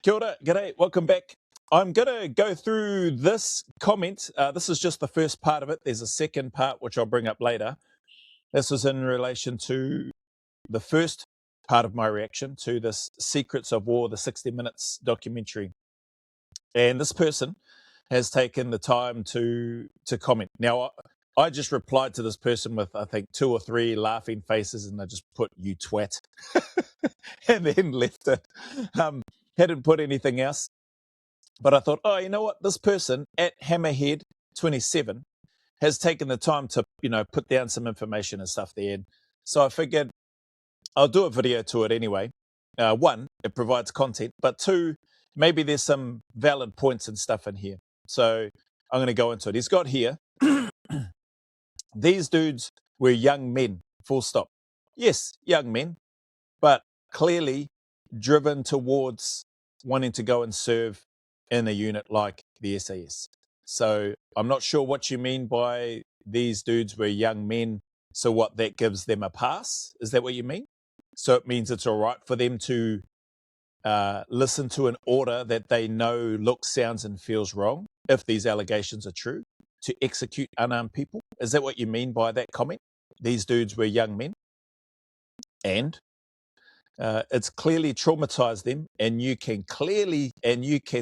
Kia ora, g'day, welcome back. I'm going to go through this comment. This is just the first part of it. There's a second part, which I'll bring up later. This is in relation to the first part of my reaction to this Secrets of War, the 60 Minutes documentary. And this person has taken the time to comment. Now, I just replied to this person with, I think, 2 or 3 laughing faces, and I just put, "You twat," and then left it. Hadn't put anything else. But I thought, oh, you know what? This person at Hammerhead27 has taken the time to, put down some information and stuff there. And so I figured I'll do a video to it anyway. One, it provides content, but two, maybe there's some valid points and stuff in here. So I'm going to go into it. He's got here, these dudes were young men, full stop. Yes, young men, but clearly driven towards wanting to go and serve in a unit like the SAS. So I'm not sure what you mean by these dudes were young men. So what, that gives them a pass? Is that what you mean? So it means it's all right for them to listen to an order that they know looks, sounds, and feels wrong, if these allegations are true, to execute unarmed people? Is that what you mean by that comment? These dudes were young men? And it's clearly traumatized them, and you can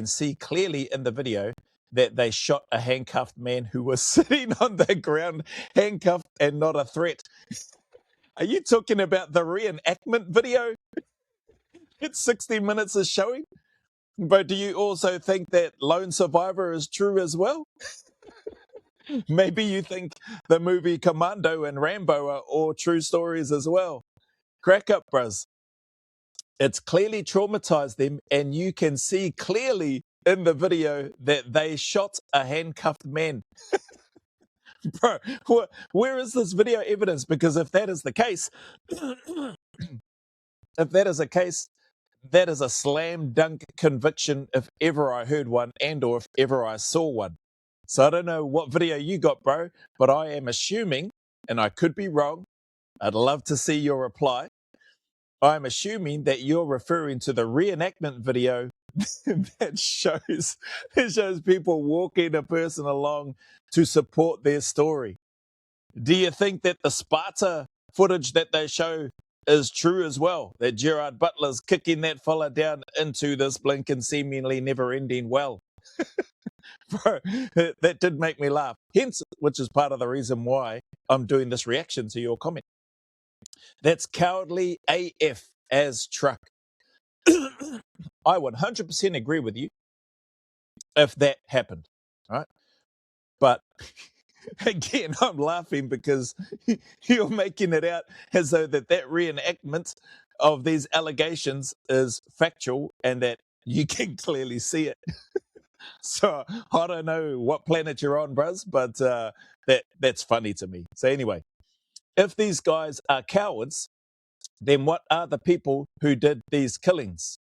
see clearly in the video that they shot a handcuffed man who was sitting on the ground, handcuffed and not a threat. Are you talking about the reenactment video that 60 Minutes is showing? But do you also think that Lone Survivor is true as well? Maybe you think the movie Commando and Rambo are all true stories as well. Crack up, bros. It's clearly traumatized them, and you can see clearly in the video that they shot a handcuffed man. Bro, where is this video evidence? Because if that is the case, that is a slam dunk conviction if ever I heard one, and or if ever I saw one. So I don't know what video you got, bro, but I am assuming, and I could be wrong, I'd love to see your reply, I'm assuming that you're referring to the reenactment video that shows people walking a person along to support their story. Do you think that the Sparta footage that they show is true as well? That Gerard Butler's kicking that fella down into this blinking, seemingly never-ending well? Bro, that did make me laugh. Hence, which is part of the reason why I'm doing this reaction to your comment. That's cowardly AF as truck. I 100% agree with you if that happened, right? But again, I'm laughing because you're making it out as though that reenactment of these allegations is factual and that you can clearly see it. So I don't know what planet you're on, bros, but that's funny to me. So anyway, if these guys are cowards, then what are the people who did these killings?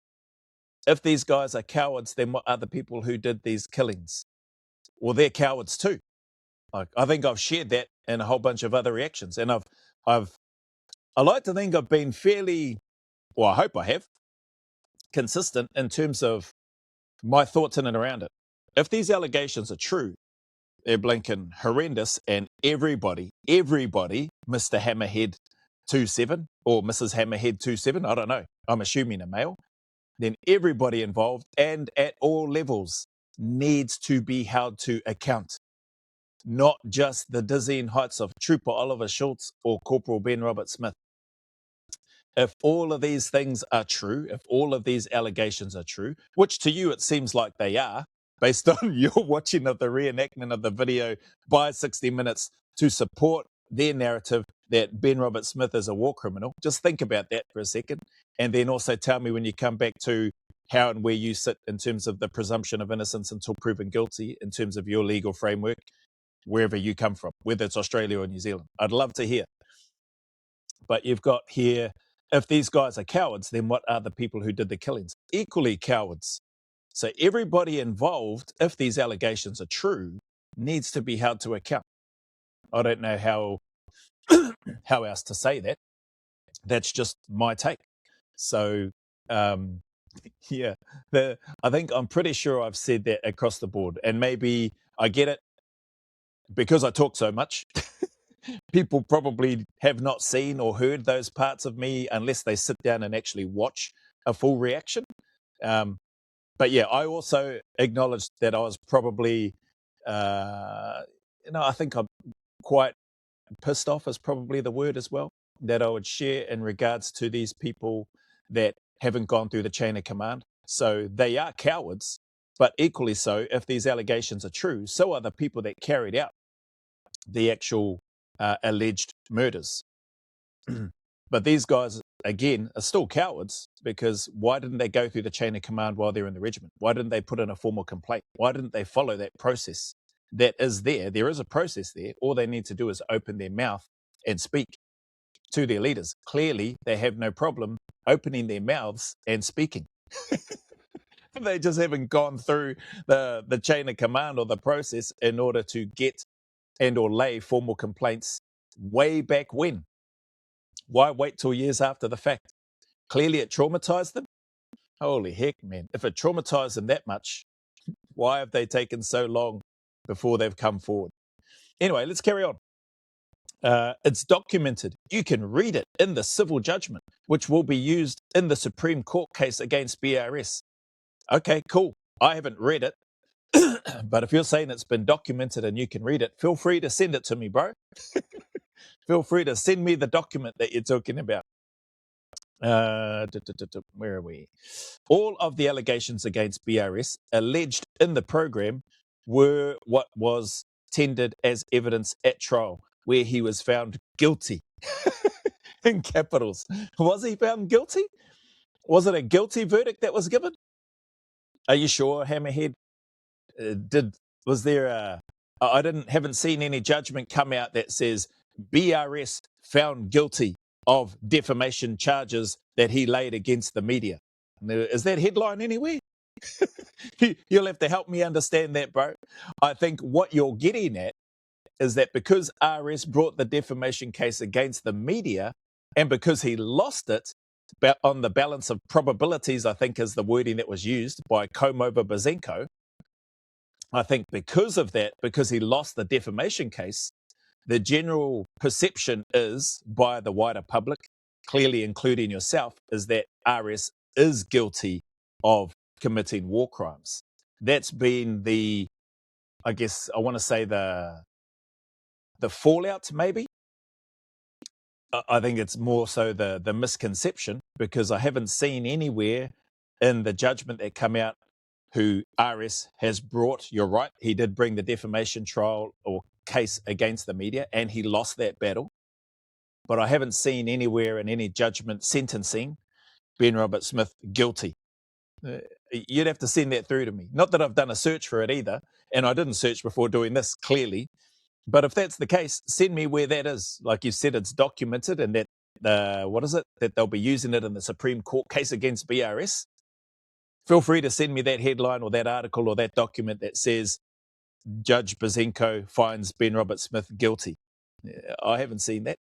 If these guys are cowards, then what are the people who did these killings? Well, they're cowards too. I think I've shared that in a whole bunch of other reactions, and I like to think I've been fairly, well, I hope I have, consistent in terms of my thoughts in and around it. If these allegations are true, they're blinking horrendous, and everybody, Mr. Hammerhead 27 or Mrs. Hammerhead 27, I don't know, I'm assuming a male, then everybody involved and at all levels needs to be held to account. Not just the dizzying heights of Trooper Oliver Schultz or Corporal Ben Robert Smith. If all of these things are true, if all of these allegations are true, which to you it seems like they are, based on your watching of the reenactment of the video by 60 Minutes to support their narrative that Ben Robert Smith is a war criminal, just think about that for a second. And then also tell me when you come back to how and where you sit in terms of the presumption of innocence until proven guilty in terms of your legal framework, wherever you come from, whether it's Australia or New Zealand. I'd love to hear. But you've got here, if these guys are cowards, then what are the people who did the killings? Equally cowards. So everybody involved, if these allegations are true, needs to be held to account. I don't know how else to say that. That's just my take. So Yeah, I think I'm pretty sure I've said that across the board, and maybe I get it because I talk so much. People probably have not seen or heard those parts of me unless they sit down and actually watch a full reaction. Um, but yeah, I also acknowledged that I was probably, I think I'm quite pissed off is probably the word as well, that I would share in regards to these people that haven't gone through the chain of command. So they are cowards, but equally so, if these allegations are true, so are the people that carried out the actual alleged murders. But these guys, again, are still cowards because why didn't they go through the chain of command while they're in the regiment? Why didn't they put in a formal complaint? Why didn't they follow that process that is there? There is a process there. All they need to do is open their mouth and speak to their leaders. Clearly, they have no problem opening their mouths and speaking. They just haven't gone through the chain of command or the process in order to get and or lay formal complaints way back when. Why wait till years after the fact? Clearly it traumatized them. Holy heck, man. If it traumatized them that much, why have they taken so long before they've come forward? Anyway, let's carry on. It's documented. You can read it in the civil judgment, which will be used in the Supreme Court case against BRS. Okay, cool. I haven't read it, but if you're saying it's been documented and you can read it, feel free to send it to me, bro. Feel free to send me the document that you're talking about. Where are we? All of the allegations against BRS alleged in the program were what was tendered as evidence at trial, where he was found guilty. In capitals. Was he found guilty? Was it a guilty verdict that was given? Are you sure, Hammerhead? Was there a? I haven't seen any judgment come out that says BRS found guilty of defamation charges that he laid against the media. Is that headline anywhere? You'll have to help me understand that, bro. I think what you're getting at is that because RS brought the defamation case against the media and because he lost it on the balance of probabilities, I think is the wording that was used by Komova Bazenko. I think because of that, because he lost the defamation case, the general perception is by the wider public, clearly including yourself, is that RS is guilty of committing war crimes. That's been the, I guess I want to say the fallout, maybe. I think it's more so the misconception, because I haven't seen anywhere in the judgment that come out who RS has brought. You're right, he did bring the defamation trial or case against the media and he lost that battle. But I haven't seen anywhere in any judgment sentencing Ben Robert Smith guilty. You'd have to send that through to me. Not that I've done a search for it either, and I didn't search before doing this, clearly. But if that's the case, send me where that is. Like you said, it's documented and that, that they'll be using it in the Supreme Court case against BRS. Feel free to send me that headline or that article or that document that says Judge Bazenko finds Ben Robert Smith guilty. I haven't seen that.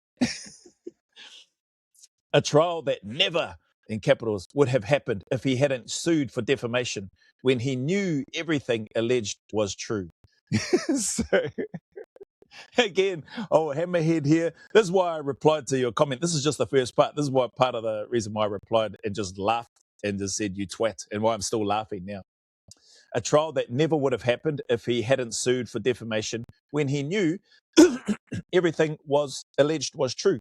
A trial that never, in capitals, would have happened if he hadn't sued for defamation when he knew everything alleged was true. So, again, Hammerhead here. This is why I replied to your comment. This is just the first part. This is why part of the reason why I replied and just laughed and just said, you twat, and why I'm still laughing now. A trial that never would have happened if he hadn't sued for defamation when he knew everything was alleged was true.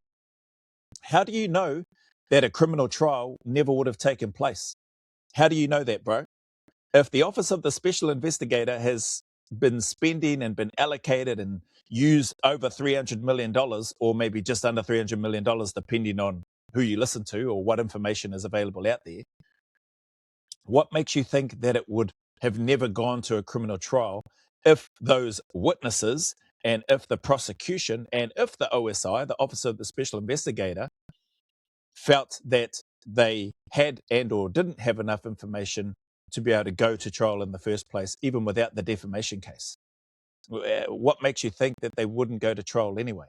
How do you know that a criminal trial never would have taken place? How do you know that, bro? If the Office of the Special Investigator has been spending and been allocated and used over $300 million, or maybe just under $300 million, depending on who you listen to or what information is available out there, what makes you think that it would have never gone to a criminal trial if those witnesses and if the prosecution and if the OSI, the Officer of the Special Investigator, felt that they had and or didn't have enough information to be able to go to trial in the first place, even without the defamation case? What makes you think that they wouldn't go to trial anyway?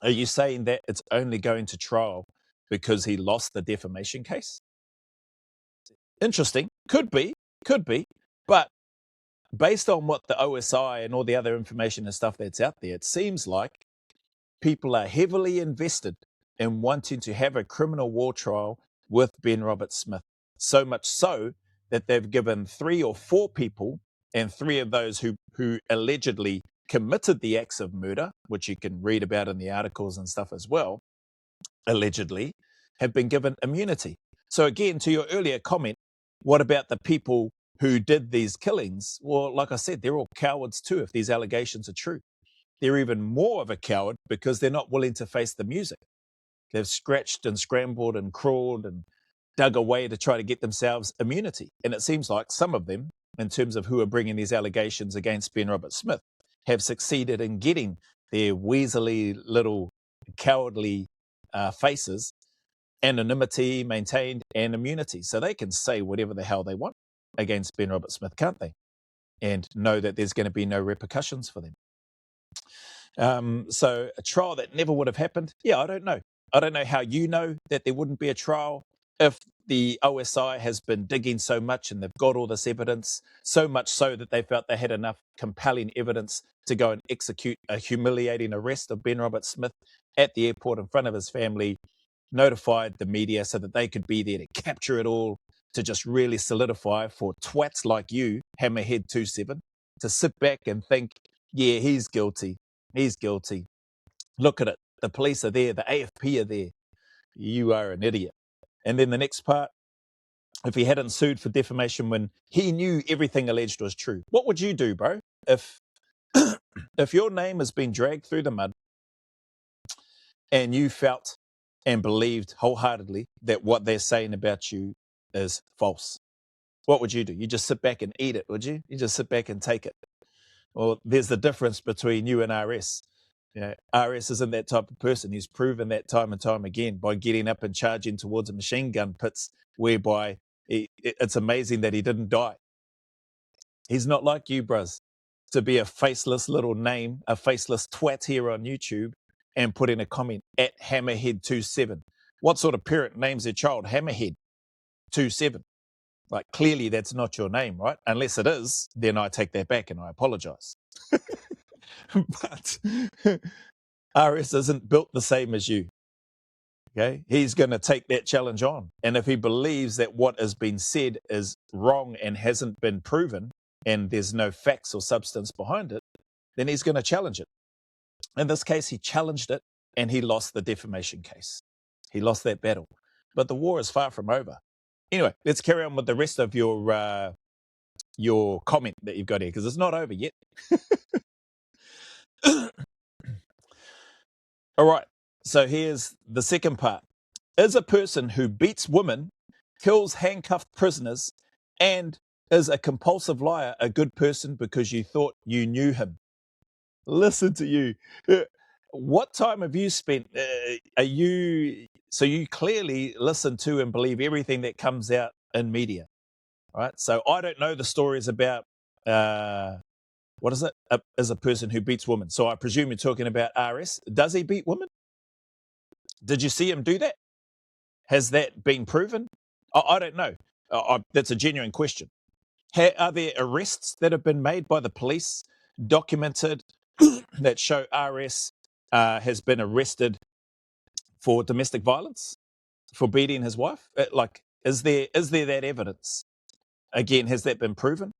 Are you saying that it's only going to trial because he lost the defamation case? Interesting. Could be. But based on what the OSI and all the other information and stuff that's out there, it seems like people are heavily invested in wanting to have a criminal war trial with Ben Roberts-Smith. So much so that they've given 3 or 4 people, and 3 of those who allegedly committed the acts of murder, which you can read about in the articles and stuff as well, allegedly, have been given immunity. So again, to your earlier comment, what about the people who did these killings? Well, like I said, they're all cowards too if these allegations are true. They're even more of a coward because they're not willing to face the music. They've scratched and scrambled and crawled and dug away to try to get themselves immunity. And it seems like some of them, in terms of who are bringing these allegations against Ben Roberts-Smith, have succeeded in getting their weaselly little cowardly faces anonymity maintained and immunity. So they can say whatever the hell they want against Ben Roberts-Smith, can't they? And know that there's going to be no repercussions for them. So a trial that never would have happened, yeah, I don't know. I don't know how you know that there wouldn't be a trial if the OSI has been digging so much and they've got all this evidence, so much so that they felt they had enough compelling evidence to go and execute a humiliating arrest of Ben Roberts-Smith at the airport in front of his family, notified the media so that they could be there to capture it all, to just really solidify for twats like you, Hammerhead27, to sit back and think, yeah, he's guilty. He's guilty. Look at it. The police are there. The AFP are there. You are an idiot. And then the next part, if he hadn't sued for defamation when he knew everything alleged was true, what would you do, bro? If if your name has been dragged through the mud and you felt and believed wholeheartedly that what they're saying about you is false, what would you do? You just sit back and eat it, would you? You just sit back and take it. Well, there's the difference between you and RS. You know, RS isn't that type of person. He's proven that time and time again by getting up and charging towards a machine gun pits, whereby it's amazing that he didn't die. He's not like you, bruz, to be a faceless little name, a faceless twat here on YouTube and put in a comment at Hammerhead27. What sort of parent names their child Hammerhead27? Like, clearly that's not your name, right? Unless it is, then I take that back and I apologize. But RS isn't built the same as you. Okay, he's going to take that challenge on. And if he believes that what has been said is wrong and hasn't been proven, and there's no facts or substance behind it, then he's going to challenge it. In this case, he challenged it and he lost the defamation case. He lost that battle. But the war is far from over. Anyway, let's carry on with the rest of your comment that you've got here, because it's not over yet. All right, so here's the second part. Is a person who beats women, kills handcuffed prisoners, and is a compulsive liar a good person because you thought you knew him? Listen to you. What time have you spent? So you clearly listen to and believe everything that comes out in media, right? So I don't know the stories about what is it? As a person who beats women. So I presume you're talking about RS. Does he beat women? Did you see him do that? Has that been proven? I don't know. That's a genuine question. Are there arrests that have been made by the police, documented, that show RS has been arrested for domestic violence, for beating his wife? Like, is there that evidence? Again, has that been proven?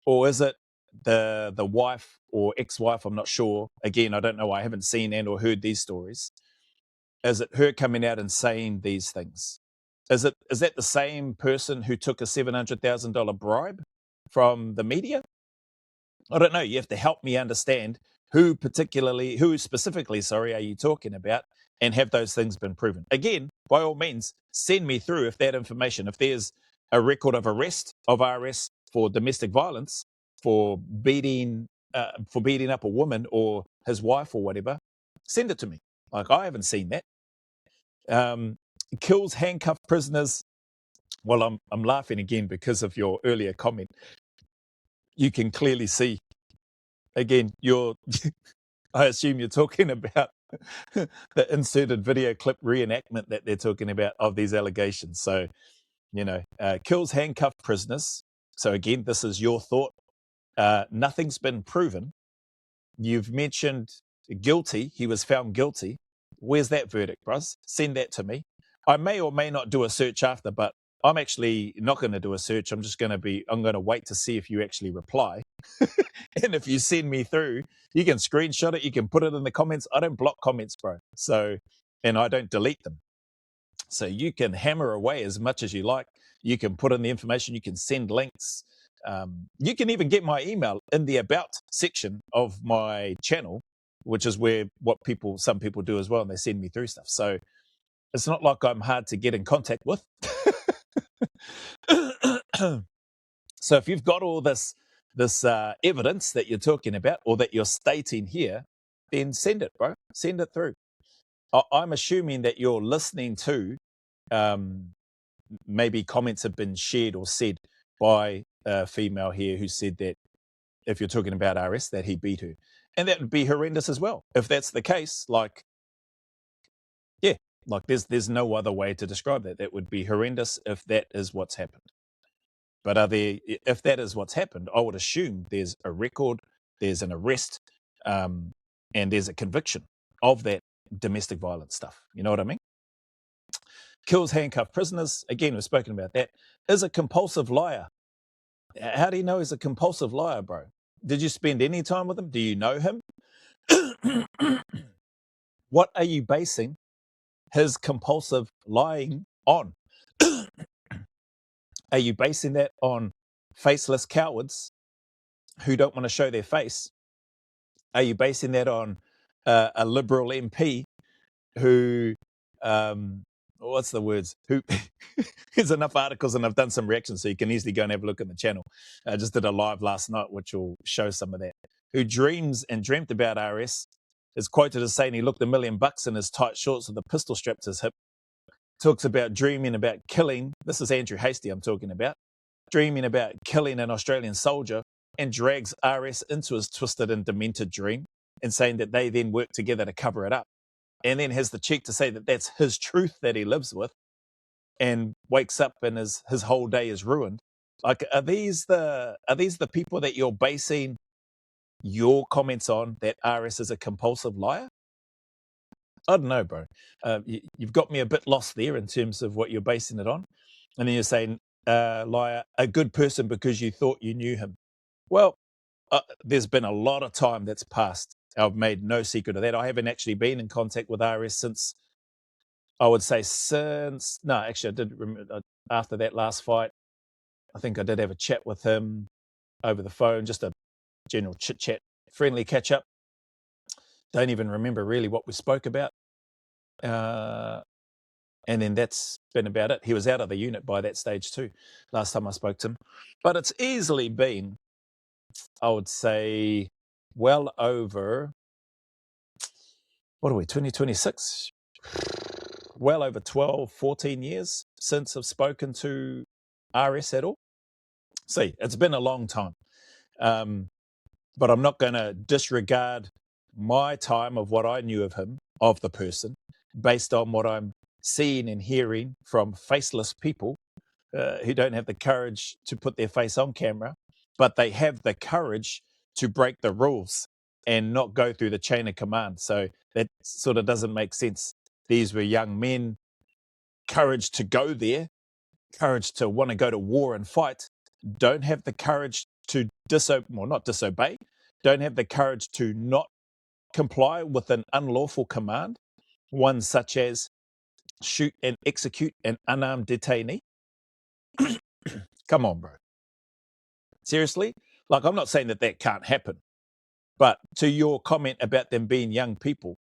Or is it the wife or ex-wife? I'm not sure. Again, I don't know. I haven't seen and or heard these stories. Is it her coming out and saying these things? Is that the same person who took a $700,000 bribe from the media? I don't know. You have to help me understand who specifically, are you talking about, and have those things been proven? Again, by all means, send me through if that information, if there's a record of arrest of RS for domestic violence, for beating up a woman or his wife or whatever, send it to me. Like, I haven't seen that. Kills handcuffed prisoners. Well, I'm laughing again because of your earlier comment. You can clearly see. Again, I assume you're talking about the inserted video clip reenactment that they're talking about of these allegations. So Kills handcuffed prisoners. So again, this is your thought. Nothing's been proven. You've mentioned guilty. He was found guilty. Where's that verdict, bros? Send that to me. I may or may not do a search after, but I'm actually not going to do a search. I'm going to wait to see if you actually reply. And if you send me through, you can screenshot it. You can put it in the comments. I don't block comments, bro. And I don't delete them. So you can hammer away as much as you like. You can put in the information. You can send links. You can even get my email in the about section of my channel, which is where some people do as well, and they send me through stuff. So it's not like I'm hard to get in contact with. So if you've got all this evidence that you're talking about or that you're stating here, then send it, bro. Send it through. I'm assuming that you're listening to maybe comments have been shared or said by a female here who said that if you're talking about RS, that he beat her. And that would be horrendous as well. If that's the case, there's no other way to describe that. That would be horrendous if that is what's happened. But if that is what's happened, I would assume there's a record, there's an arrest, and there's a conviction of that domestic violence stuff. You know what I mean? Kills handcuffed prisoners. Again, we've spoken about that. Is a compulsive liar. How do you know he's a compulsive liar, bro? Did you spend any time with him? Do you know him? What are you basing his compulsive lying on? Are you basing that on faceless cowards who don't want to show their face? Are you basing that on a Liberal MP who, what's the words? Who? There's enough articles and I've done some reactions, so you can easily go and have a look in the channel. I just did a live last night, which will show some of that. Who dreams and dreamt about RS, is quoted as saying he looked $1 million in his tight shorts with a pistol strapped to his hip. Talks about dreaming about killing. This is Andrew Hastie I'm talking about. Dreaming about killing an Australian soldier and drags RS into his twisted and demented dream and saying that they then work together to cover it up. And then has the cheek to say that that's his truth that he lives with and wakes up and his whole day is ruined. Like, are these the people that you're basing your comments on, that RS is a compulsive liar? I don't know, bro. You've got me a bit lost there in terms of what you're basing it on. And then you're saying, liar, a good person because you thought you knew him. Well, there's been a lot of time that's passed. I've made no secret of that. I haven't actually been in contact with RS since, I would say I did remember after that last fight. I think I did have a chat with him over the phone, just a general chit-chat, friendly catch-up. Don't even remember really what we spoke about. And then that's been about it. He was out of the unit by that stage too, last time I spoke to him. But it's easily been, I would say, well over, 2026? Well over 12, 14 years since I've spoken to RS at all. See, it's been a long time. But I'm not going to disregard my time of what I knew of him, of the person, based on what I'm seeing and hearing from faceless people who don't have the courage to put their face on camera, but they have the courage to break the rules and not go through the chain of command. So that sort of doesn't make sense. These were young men, courage to go there, courage to want to go to war and fight, don't have the courage to not disobey, don't have the courage to not comply with an unlawful command, one such as shoot and execute an unarmed detainee. Come on, bro. Seriously? Like, I'm not saying that can't happen, but to your comment about them being young people,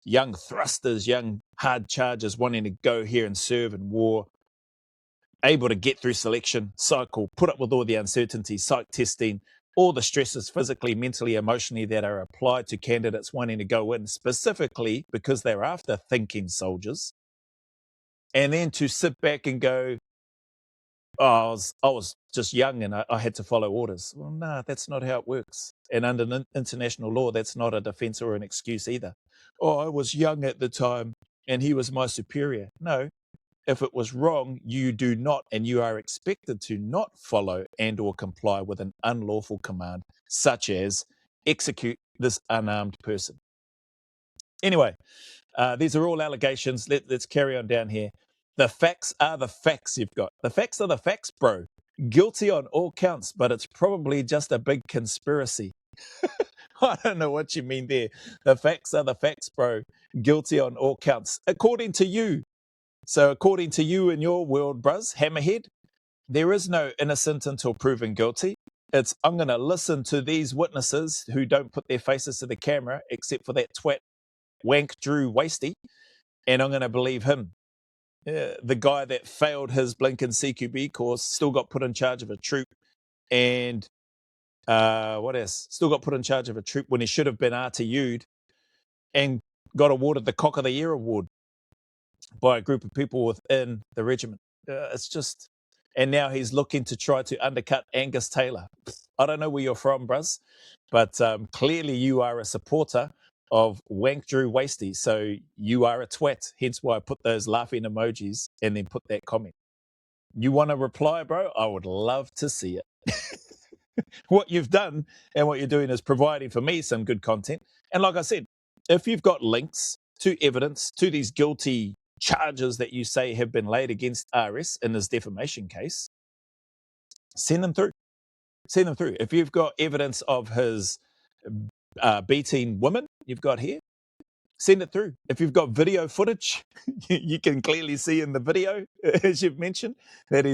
young thrusters, young hard chargers wanting to go here and serve in war, able to get through selection, cycle, put up with all the uncertainty, psych testing, all the stresses physically, mentally, emotionally that are applied to candidates wanting to go in, specifically because they're after thinking soldiers, and then to sit back and go, oh, I was just young and I had to follow orders. Well, no, that's not how it works. And under international law, that's not a defense or an excuse either. Oh, I was young at the time and he was my superior. No, if it was wrong, you do not, and you are expected to not follow and or comply with an unlawful command, such as execute this unarmed person. Anyway, these are all allegations. Let's carry on down here. The facts are the facts you've got. The facts are the facts, bro. Guilty on all counts, but it's probably just a big conspiracy. I don't know what you mean there. The facts are the facts, bro. Guilty on all counts, according to you. So according to you in your world, bruz, hammerhead, there is no innocent until proven guilty. It's, I'm going to listen to these witnesses who don't put their faces to the camera, except for that twat wank Drew Wasty, and I'm going to believe him. The guy that failed his blinking CQB course, still got put in charge of a troop, and what else? Still got put in charge of a troop when he should have been RTU'd, and got awarded the Cock of the Year award by a group of people within the regiment. It's just, and now he's looking to try to undercut Angus Taylor. I don't know where you're from, bruz, but clearly you are a supporter of Wank Drew Wasty, so you are a twat, hence why I put those laughing emojis and then put that comment. You want to reply, bro? I would love to see it. What you've done and what you're doing is providing for me some good content. And like I said, if you've got links to evidence to these guilty charges that you say have been laid against RS in this defamation case, send them through. Send them through. If you've got evidence of his beating women you've got here, send it through. If you've got video footage, you can clearly see in the video, as you've mentioned, that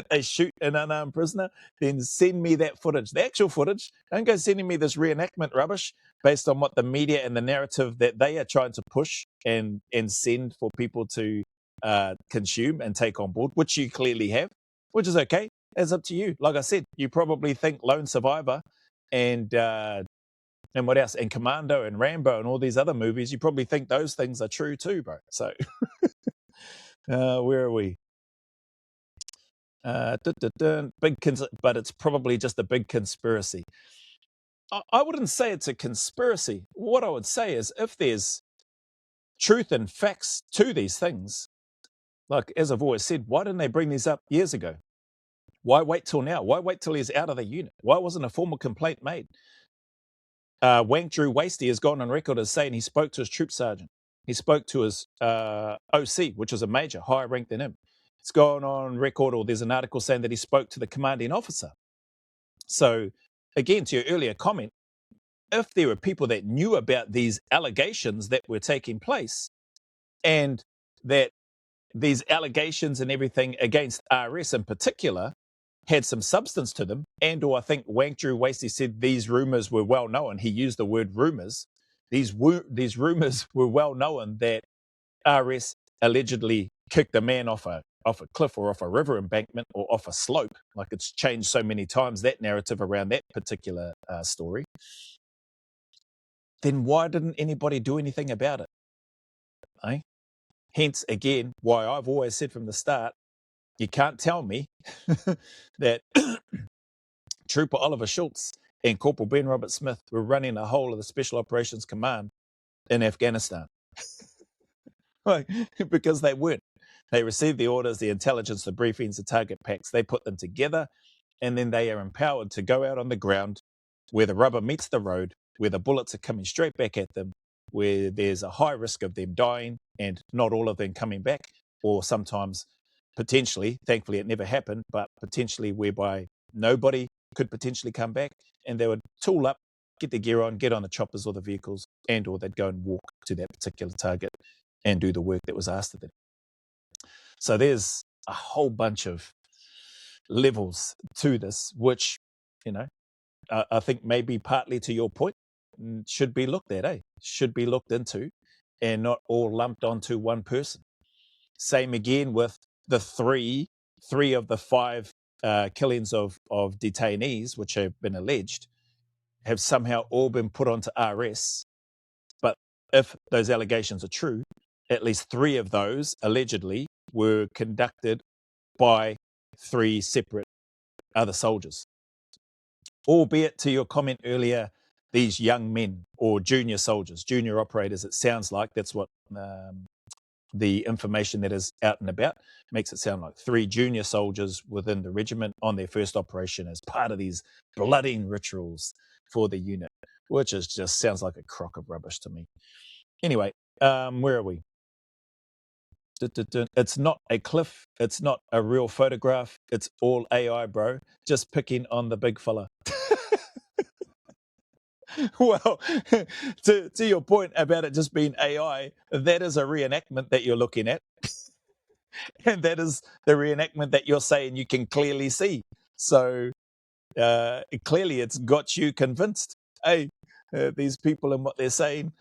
they shoot an unarmed prisoner, then send me that footage, the actual footage. Don't go sending me this reenactment rubbish based on what the media and the narrative that they are trying to push and send for people to consume and take on board, which you clearly have, which is okay. It's up to you. Like I said, you probably think Lone Survivor and what else? And Commando and Rambo and all these other movies, you probably think those things are true too, bro. So, where are we? But it's probably just a big conspiracy. I wouldn't say it's a conspiracy. What I would say is if there's truth and facts to these things, like as I've always said, why didn't they bring these up years ago? Why wait till now? Why wait till he's out of the unit? Why wasn't a formal complaint made? Wank Drew Wasty has gone on record as saying he spoke to his troop sergeant. He spoke to his OC, which is a major, higher rank than him. It's gone on record, or there's an article saying that he spoke to the commanding officer. So, again, to your earlier comment, if there were people that knew about these allegations that were taking place, and that these allegations and everything against RS in particular had some substance to them, and or I think Wank Drew Wasty said these rumors were well known. He used the word rumors. These rumors were well known that RS allegedly kicked a man off a cliff or off a river embankment or off a slope. Like, it's changed so many times, that narrative around that particular story. Then why didn't anybody do anything about it? Eh? Hence, again, why I've always said from the start, you can't tell me that Trooper Oliver Schultz and Corporal Ben Robert Smith were running the whole of the Special Operations Command in Afghanistan. Because they weren't. They received the orders, the intelligence, the briefings, the target packs. They put them together, and then they are empowered to go out on the ground where the rubber meets the road, where the bullets are coming straight back at them, where there's a high risk of them dying and not all of them coming back, or sometimes potentially, thankfully it never happened, but potentially whereby nobody could potentially come back, and they would tool up, get their gear on, get on the choppers or the vehicles, and or they'd go and walk to that particular target and do the work that was asked of them. So there's a whole bunch of levels to this, which, I think maybe partly to your point, should be looked at, should be looked into, and not all lumped onto one person. Same again with the three of the 5 killings of detainees, which have been alleged, have somehow all been put onto RS. But if those allegations are true, at least 3 of those allegedly were conducted by 3 separate other soldiers. Albeit, to your comment earlier, these young men or junior soldiers, junior operators, it sounds like that's what the information that is out and about. Makes it sound like 3 junior soldiers within the regiment on their first operation as part of these blooding rituals for the unit, which is just sounds like a crock of rubbish to me. Anyway, where are we? It's not a cliff. It's not a real photograph. It's all AI, bro. Just picking on the big fella. Well, to your point about it just being AI, that is a reenactment that you're looking at. And that is the reenactment that you're saying you can clearly see. So clearly it's got you convinced. Hey, these people and what they're saying,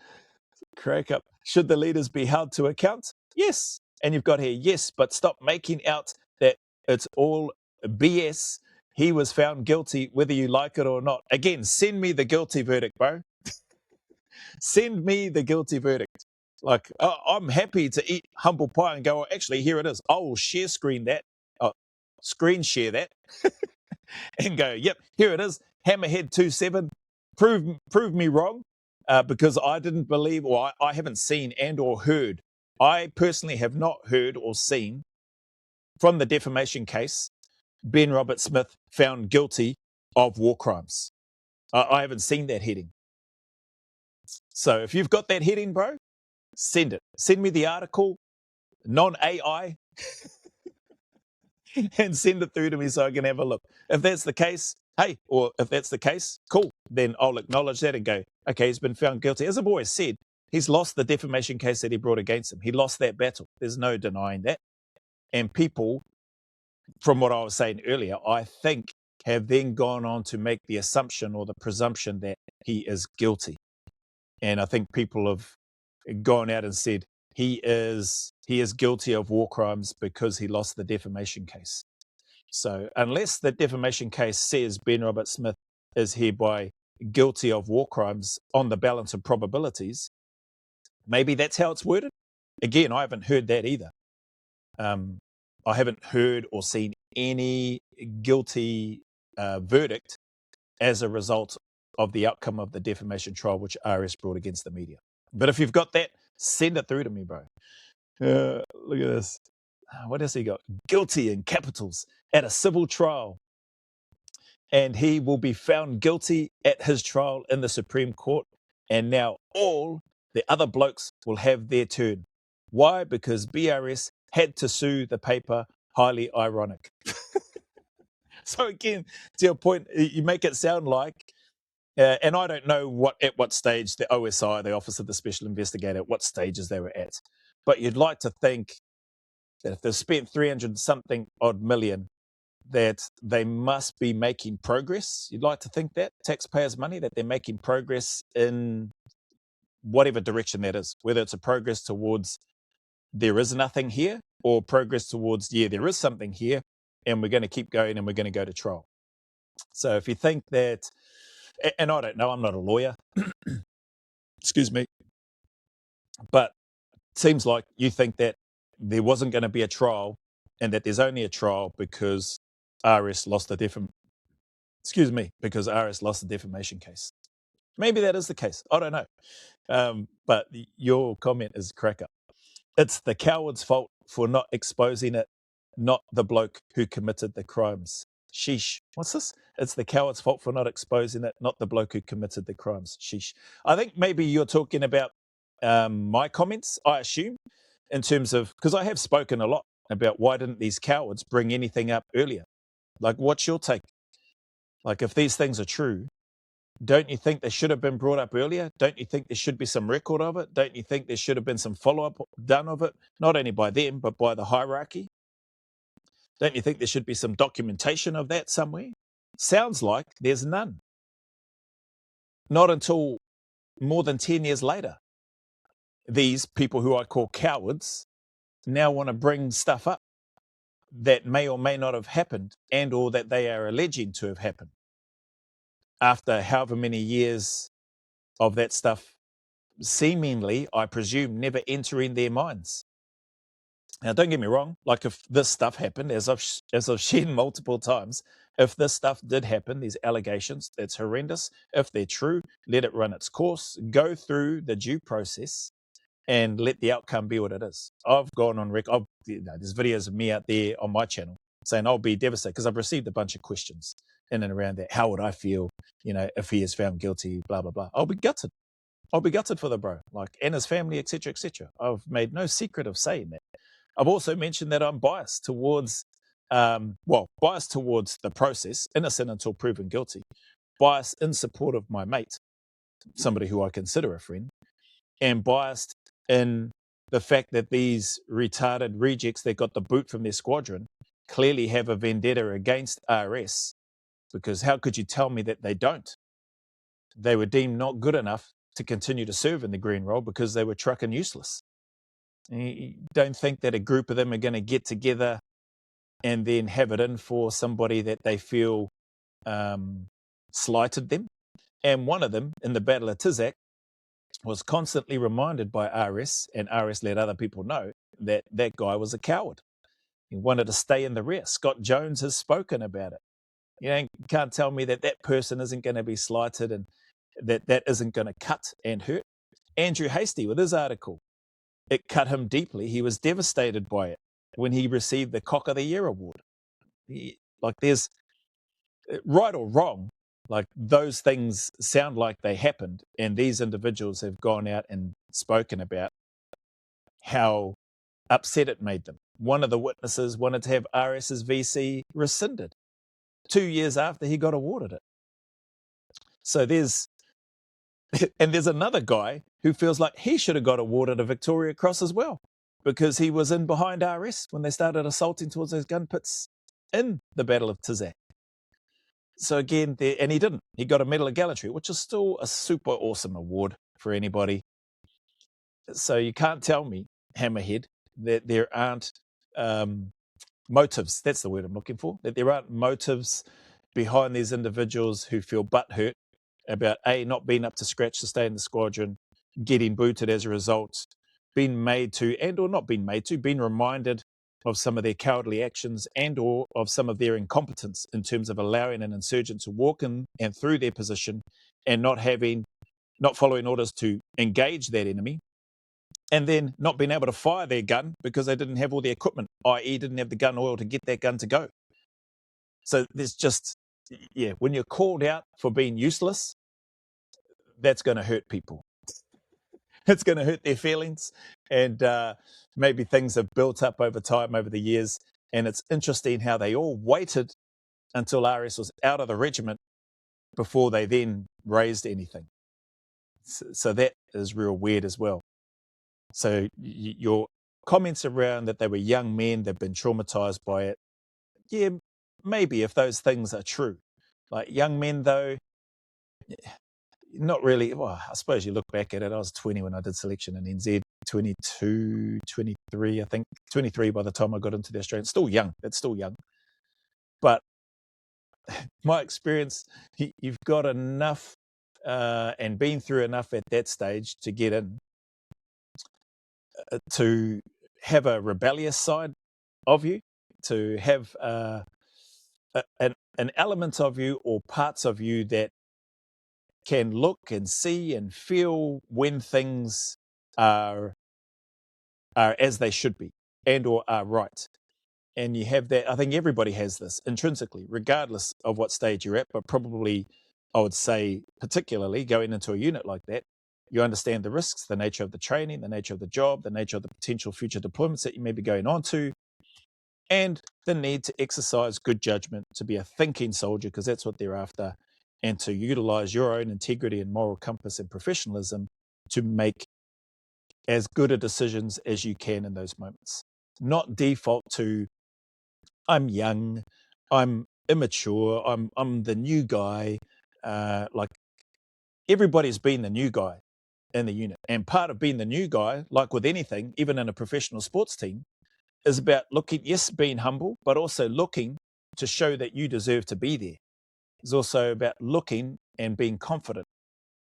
crack up. Should the leaders be held to account? Yes. And you've got here, yes, but stop making out that it's all BS. He was found guilty, whether you like it or not. Again, send me the guilty verdict, bro. Send me the guilty verdict. Like, I'm happy to eat humble pie and go, actually, here it is. I will share screen that, screen share that, and go, yep, here it is. Hammerhead 27. Prove me wrong, because I didn't believe, or I haven't seen and or heard. I personally have not heard or seen from the defamation case Ben Robert Smith found guilty of war crimes. I haven't seen that heading. So if you've got that heading, bro, send it. Send me the article, non-AI, and send it through to me so I can have a look. If that's the case, hey, or if that's the case, cool. Then I'll acknowledge that and go, okay, he's been found guilty. As I've always said, he's lost the defamation case that he brought against him. He lost that battle. There's no denying that. And people, from what I was saying earlier, I think have then gone on to make the assumption or the presumption that he is guilty. And I think people have gone out and said he is guilty of war crimes because he lost the defamation case. So unless the defamation case says Ben Robert Smith is hereby guilty of war crimes on the balance of probabilities, maybe that's how it's worded. Again, I haven't heard that either. I haven't heard or seen any guilty verdict as a result of the outcome of the defamation trial which RS brought against the media. But if you've got that, send it through to me, bro. Look at this. What else he got? Guilty in capitals at a civil trial. And he will be found guilty at his trial in the Supreme Court. And now all the other blokes will have their turn. Why? Because BRS had to sue the paper. Highly ironic. So again, to your point, you make it sound like, and I don't know at what stage the OSI, the Office of the Special Investigator, what stages they were at. But you'd like to think that if they've spent 300 something odd million, that they must be making progress. You'd like to think that, taxpayers' money, that they're making progress in whatever direction that is, whether it's a progress towards there is nothing here or progress towards, yeah, there is something here and we're going to keep going and we're going to go to trial. So if you think that, and I don't know, I'm not a lawyer, excuse me, but it seems like you think that there wasn't going to be a trial and that there's only a trial because RS lost the because RS lost the defamation case. Maybe that is the case. I don't know. But your comment is cracker. It's the coward's fault for not exposing it, not the bloke who committed the crimes. Sheesh. What's this? It's the coward's fault for not exposing it, not the bloke who committed the crimes. Sheesh. I think maybe you're talking about my comments, I assume, in terms of, because I have spoken a lot about why didn't these cowards bring anything up earlier? Like, what's your take? Like, if these things are true, don't you think they should have been brought up earlier? Don't you think there should be some record of it? Don't you think there should have been some follow-up done of it? Not only by them, but by the hierarchy? Don't you think there should be some documentation of that somewhere? Sounds like there's none. Not until more than 10 years later. These people who I call cowards now want to bring stuff up that may or may not have happened and or that they are alleging to have happened after however many years of that stuff seemingly, I presume, never entering their minds. Now, don't get me wrong, like if this stuff happened, as I've shared multiple times, if this stuff did happen, these allegations, that's horrendous. If they're true, let it run its course, go through the due process, and let the outcome be what it is. I've gone on record. There's videos of me out there on my channel saying I'll be devastated because I've received a bunch of questions in and around that. How would I feel, if he is found guilty, blah, blah, blah. I'll be gutted. I'll be gutted for the bro, and his family, etc., etc. I've made no secret of saying that. I've also mentioned that I'm biased towards, biased towards the process, innocent until proven guilty, biased in support of my mate, somebody who I consider a friend, and biased in the fact that these retarded rejects that got the boot from their squadron clearly have a vendetta against RS, because how could you tell me that they don't? They were deemed not good enough to continue to serve in the green role because they were trucking useless. And you don't think that a group of them are going to get together and then have it in for somebody that they feel slighted them? And one of them, in the Battle of Tizak, was constantly reminded by RS, and RS let other people know that that guy was a coward. He wanted to stay in the rear. Scott Jones has spoken about it. You can't tell me that that person isn't going to be slighted and that isn't going to cut and hurt. Andrew Hastie, with his article, it cut him deeply. He was devastated by it when he received the Cock of the Year award. There's right or wrong, those things sound like they happened, and these individuals have gone out and spoken about how upset it made them. One of the witnesses wanted to have RS's VC rescinded 2 years after he got awarded it. So there's another guy who feels like he should have got awarded a Victoria Cross as well, because he was in behind RS when they started assaulting towards those gun pits in the Battle of Tizak. So again, and he didn't. He got a Medal of Gallantry, which is still a super awesome award for anybody. So you can't tell me, Hammerhead, that there aren't motives. That's the word I'm looking for. That there aren't motives behind these individuals who feel butthurt about not being up to scratch to stay in the squadron, getting booted as a result, being made to, and or not being made to, being reminded of some of their cowardly actions and or of some of their incompetence in terms of allowing an insurgent to walk in and through their position and not following orders to engage that enemy, and then not being able to fire their gun because they didn't have all the equipment, i.e. didn't have the gun oil to get that gun to go. So there's just, when you're called out for being useless, that's going to hurt people. It's going to hurt their feelings, and maybe things have built up over time, over the years, and it's interesting how they all waited until RS was out of the regiment before they then raised anything. So that is real weird as well. So your comments around that they were young men, they've been traumatized by it, yeah, maybe if those things are true. Like young men, though, not really. Well, I suppose you look back at it. I was 20 when I did selection in NZ, 22, 23, I think. 23 by the time I got into the Australian. Still young. That's still young. But my experience, you've got enough and been through enough at that stage to get in, to have a rebellious side of you, to have an element of you or parts of you that can look and see and feel when things are as they should be and or are right. And you have that. I think everybody has this intrinsically, regardless of what stage you're at, but probably I would say particularly going into a unit like that, you understand the risks, the nature of the training, the nature of the job, the nature of the potential future deployments that you may be going on to, and the need to exercise good judgment, to be a thinking soldier, because that's what they're after, and to utilize your own integrity and moral compass and professionalism to make as good a decisions as you can in those moments. Not default to, I'm young, I'm immature, I'm the new guy. Like everybody's been the new guy in the unit. And part of being the new guy, like with anything, even in a professional sports team, is about looking, yes, being humble, but also looking to show that you deserve to be there. It's also about looking and being confident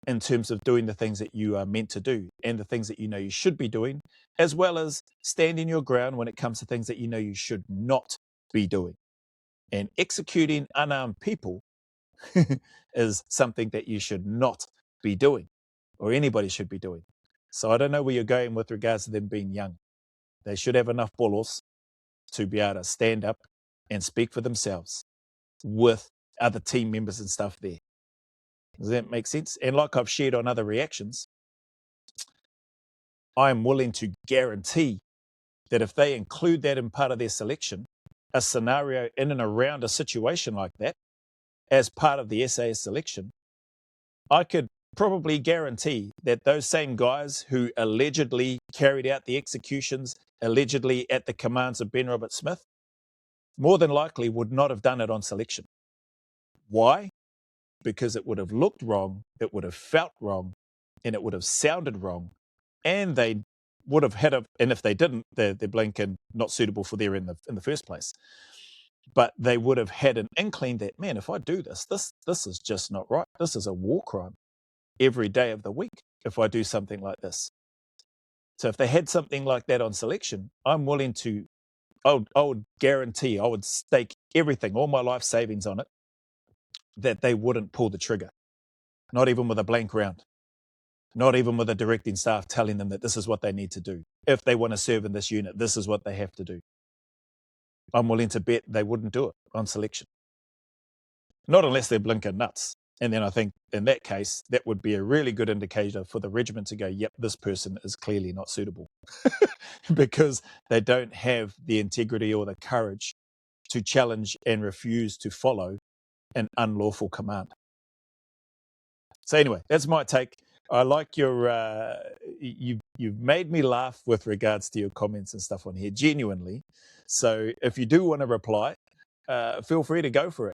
in terms of doing the things that you are meant to do and the things that you know you should be doing, as well as standing your ground when it comes to things that you know you should not be doing. And executing unarmed people is something that you should not be doing, or anybody should be doing. So I don't know where you're going with regards to them being young. They should have enough balls to be able to stand up and speak for themselves with other team members and stuff there. Does that make sense? And like I've shared on other reactions, I'm willing to guarantee that if they include that in part of their selection, a scenario in and around a situation like that, as part of the SAS selection, I could probably guarantee that those same guys who allegedly carried out the executions, allegedly at the commands of Ben Robert Smith, more than likely would not have done it on selection. Why? Because it would have looked wrong, it would have felt wrong, and it would have sounded wrong. And they would have had and if they didn't, they're blanking not suitable for there in the first place. But they would have had an inkling that, man, if I do this is just not right. This is a war crime every day of the week if I do something like this. So if they had something like that on selection, I'm willing to, I would guarantee, I would stake everything, all my life savings on it, that they wouldn't pull the trigger. Not even with a blank round. Not even with a directing staff telling them that this is what they need to do. If they want to serve in this unit, this is what they have to do. I'm willing to bet they wouldn't do it on selection. Not unless they're blinking nuts. And then I think in that case, that would be a really good indicator for the regiment to go, yep, this person is clearly not suitable because they don't have the integrity or the courage to challenge and refuse to follow an unlawful command. So anyway, that's my take. I like your, you've made me laugh with regards to your comments and stuff on here, genuinely. So if you do want to reply, feel free to go for it.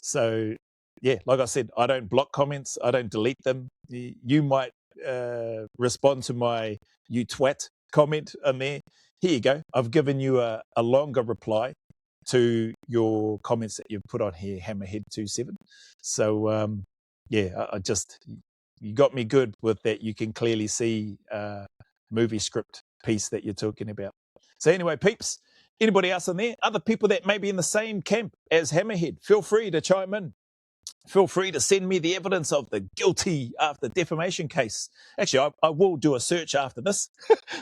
So yeah, like I said, I don't block comments. I don't delete them. You might respond to my "you twat" comment on there. Here you go. I've given you a longer reply to your comments that you've put on here, Hammerhead27. So yeah, you got me good with that. You can clearly see movie script piece that you're talking about. So anyway, peeps, anybody else in there? Other people that may be in the same camp as Hammerhead, feel free to chime in. Feel free to send me the evidence of the guilty after defamation case. Actually, I will do a search after this.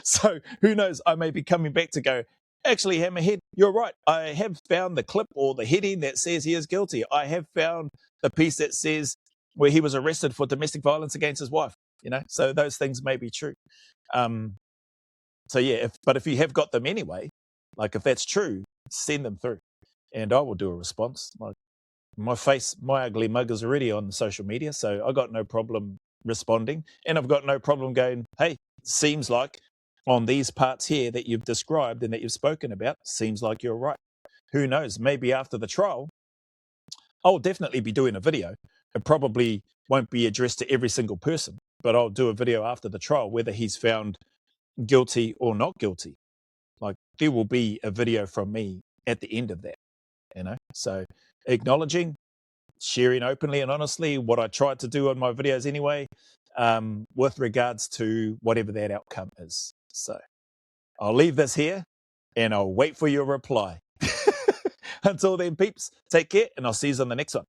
So who knows, I may be coming back to go, actually, Hammerhead, you're right. I have found the clip or the heading that says he is guilty. I have found the piece that says where he was arrested for domestic violence against his wife. So those things may be true. So yeah, but if you have got them anyway, like if that's true, send them through and I will do a response. Like my ugly mug is already on social media, so I got no problem responding. And I've got no problem going, hey, seems like on these parts here that you've described and that you've spoken about, seems like you're right. Who knows? Maybe after the trial, I'll definitely be doing a video. It probably won't be addressed to every single person, but I'll do a video after the trial, whether he's found guilty or not guilty. Like there will be a video from me at the end of that, So acknowledging, sharing openly and honestly what I tried to do on my videos anyway, with regards to whatever that outcome is. So I'll leave this here and I'll wait for your reply. Until then, peeps, take care and I'll see you on the next one.